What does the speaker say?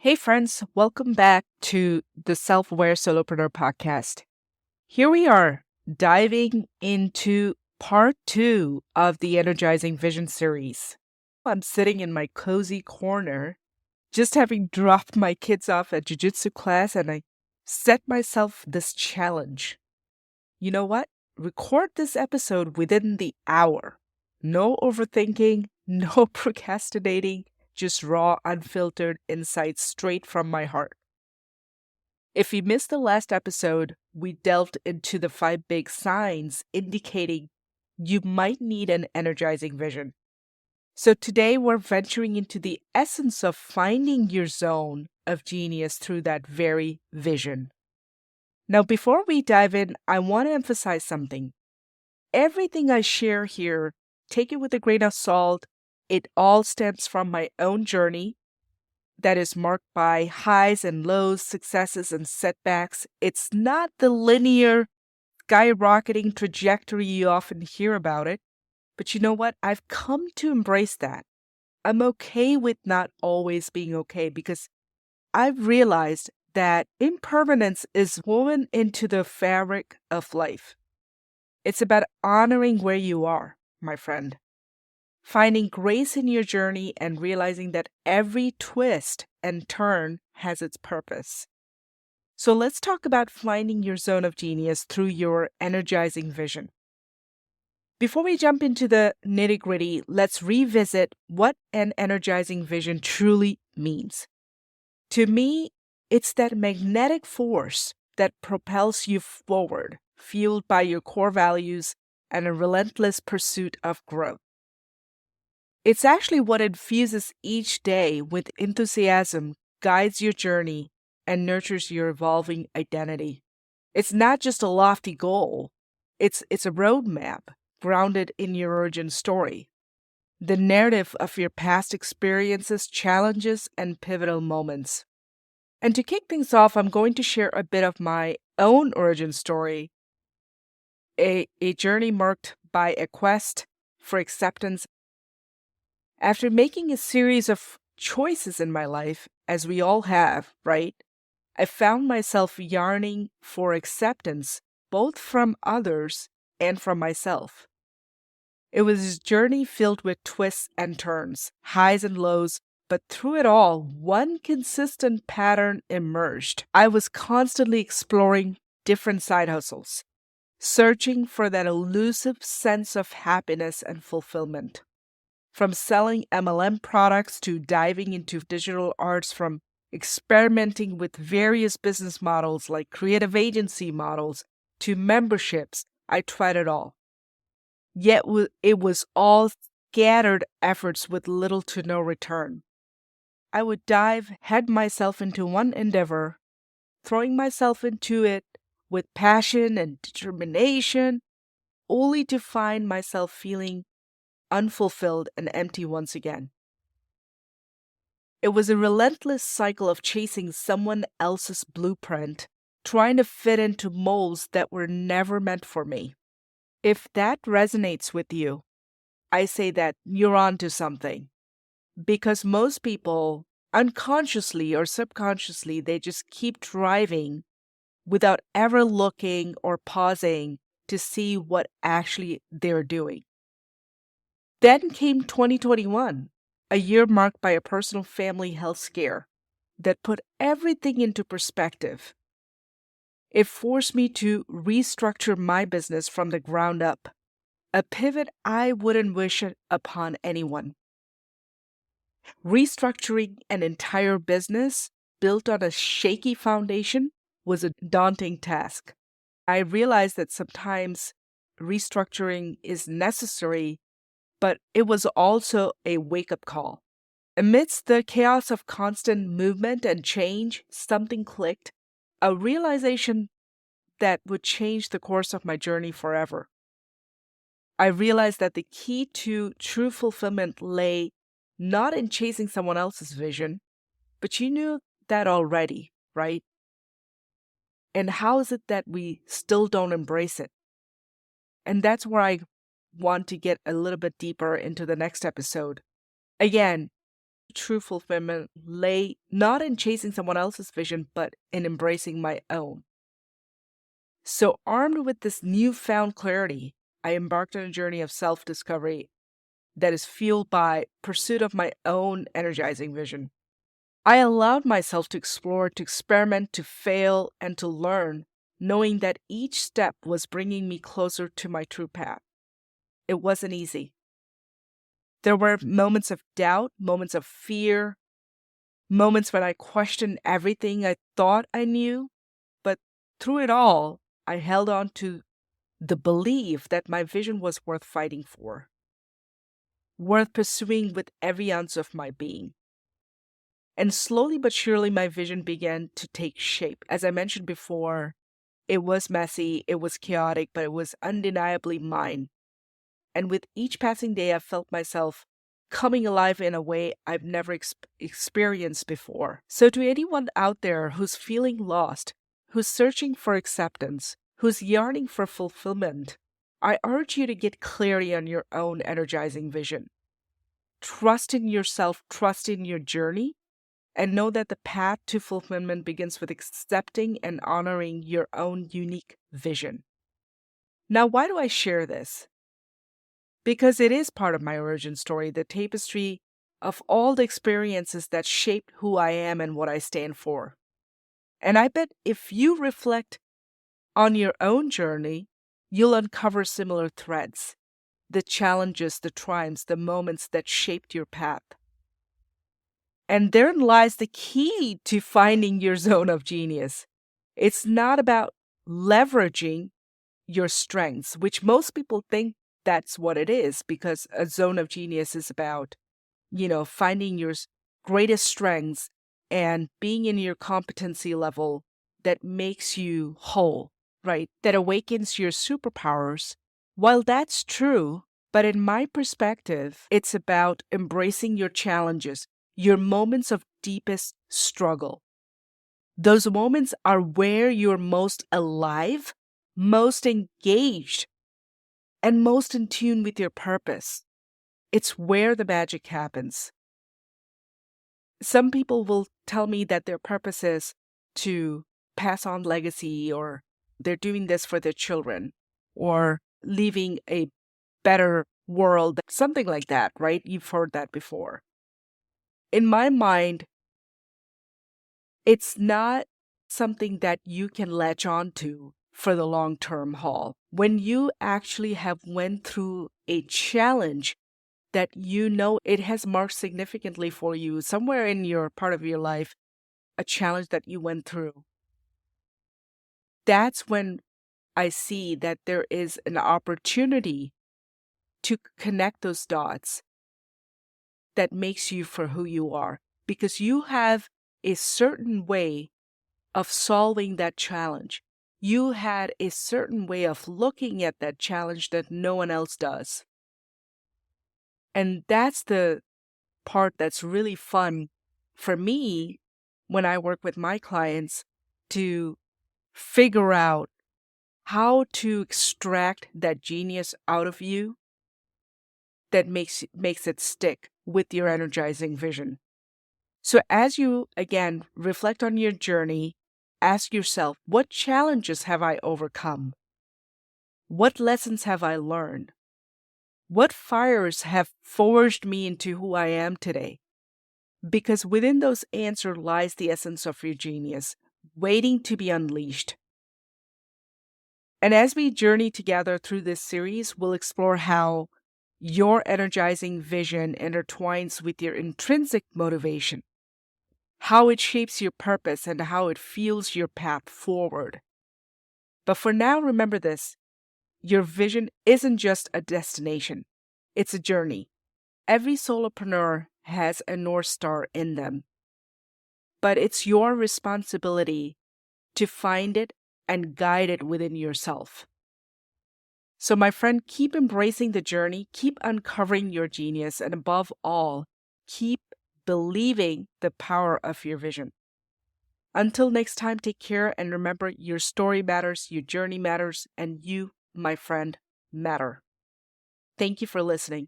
Hey, friends, welcome back to the Self Aware Solopreneur podcast. Here we are diving into part two of the Energizing Vision series. I'm sitting in my cozy corner, just having dropped my kids off at jujitsu class, and I set myself this challenge. You know what? Record this episode within the hour. No overthinking, no procrastinating, just raw, unfiltered insights straight from my heart. If you missed the last episode, we delved into the 5 big signs indicating you might need an energizing vision. So today we're venturing into the essence of finding your zone of genius through that very vision. Now, before we dive in, I want to emphasize something. Everything I share here, take it with a grain of salt. It all stems from my own journey that is marked by highs and lows, successes and setbacks. It's not the linear, skyrocketing trajectory you often hear about it. But you know what? I've come to embrace that. I'm okay with not always being okay because I've realized that impermanence is woven into the fabric of life. It's about honoring where you are, my friend. Finding grace in your journey and realizing that every twist and turn has its purpose. So let's talk about finding your zone of genius through your energizing vision. Before we jump into the nitty-gritty, let's revisit what an energizing vision truly means. To me, it's that magnetic force that propels you forward, fueled by your core values and a relentless pursuit of growth. It's actually what infuses each day with enthusiasm, guides your journey, and nurtures your evolving identity. It's not just a lofty goal, it's a roadmap grounded in your origin story, the narrative of your past experiences, challenges, and pivotal moments. And to kick things off, I'm going to share a bit of my own origin story, a journey marked by a quest for acceptance. After making a series of choices in my life, as we all have, right, I found myself yearning for acceptance both from others and from myself. It was a journey filled with twists and turns, highs and lows, but through it all, one consistent pattern emerged. I was constantly exploring different side hustles, searching for that elusive sense of happiness and fulfillment. From selling MLM products to diving into digital arts, from experimenting with various business models like creative agency models to memberships, I tried it all. Yet it was all scattered efforts with little to no return. I would dive head myself into one endeavor, throwing myself into it with passion and determination, only to find myself feeling unfulfilled and empty once again. It was a relentless cycle of chasing someone else's blueprint, trying to fit into molds that were never meant for me. If that resonates with you, I say that you're onto something. Because most people, unconsciously or subconsciously, they just keep driving without ever looking or pausing to see what actually they're doing. Then came 2021, a year marked by a personal family health scare that put everything into perspective. It forced me to restructure my business from the ground up, a pivot I wouldn't wish it upon anyone. Restructuring an entire business built on a shaky foundation was a daunting task. I realized that sometimes restructuring is necessary, but it was also a wake-up call. Amidst the chaos of constant movement and change, something clicked, a realization that would change the course of my journey forever. I realized that the key to true fulfillment lay not in chasing someone else's vision, but you knew that already, right? And how is it that we still don't embrace it? And that's where I want to get a little bit deeper into the next episode. Again, true fulfillment lay not in chasing someone else's vision, but in embracing my own. So, armed with this newfound clarity, I embarked on a journey of self discovery that is fueled by pursuit of my own energizing vision. I allowed myself to explore, to experiment, to fail, and to learn, knowing that each step was bringing me closer to my true path. It wasn't easy. There were moments of doubt, moments of fear, moments when I questioned everything I thought I knew, but through it all, I held on to the belief that my vision was worth fighting for, worth pursuing with every ounce of my being. And slowly but surely, my vision began to take shape. As I mentioned before, it was messy, it was chaotic, but it was undeniably mine. And with each passing day, I felt myself coming alive in a way I've never experienced before. So, to anyone out there who's feeling lost, who's searching for acceptance, who's yearning for fulfillment, I urge you to get clarity on your own energizing vision. Trust in yourself, trust in your journey, and know that the path to fulfillment begins with accepting and honoring your own unique vision. Now, why do I share this? Because it is part of my origin story, the tapestry of all the experiences that shaped who I am and what I stand for. And I bet if you reflect on your own journey, you'll uncover similar threads, the challenges, the triumphs, the moments that shaped your path. And therein lies the key to finding your zone of genius. It's not about leveraging your strengths, which most people think that's what it is, because a zone of genius is about, finding your greatest strengths and being in your competency level that makes you whole, right? That awakens your superpowers. While that's true, but in my perspective, it's about embracing your challenges, your moments of deepest struggle. Those moments are where you're most alive, most engaged, and most in tune with your purpose. It's where the magic happens. Some people will tell me that their purpose is to pass on legacy, or they're doing this for their children, or leaving a better world, something like that, right? You've heard that before. In my mind, it's not something that you can latch on to for the long-term haul. When you actually have went through a challenge that it has marked significantly for you somewhere in your part of your life, a challenge that you went through, that's when I see that there is an opportunity to connect those dots that makes you for who you are, because you have a certain way of solving that challenge. You had a certain way of looking at that challenge that no one else does. And that's the part that's really fun for me when I work with my clients, to figure out how to extract that genius out of you that makes it stick with your energizing vision. So as you, again, reflect on your journey, ask yourself, what challenges have I overcome? What lessons have I learned? What fires have forged me into who I am today? Because within those answers lies the essence of your genius, waiting to be unleashed. And as we journey together through this series, we'll explore how your energizing vision intertwines with your intrinsic motivation, how it shapes your purpose, and how it fuels your path forward. But for now, remember this: your vision isn't just a destination, it's a journey. Every solopreneur has a North Star in them, but it's your responsibility to find it and guide it within yourself. So, my friend, keep embracing the journey, keep uncovering your genius, and above all, keep believing the power of your vision. Until next time, take care, and remember, your story matters, your journey matters, and you, my friend, matter. Thank you for listening.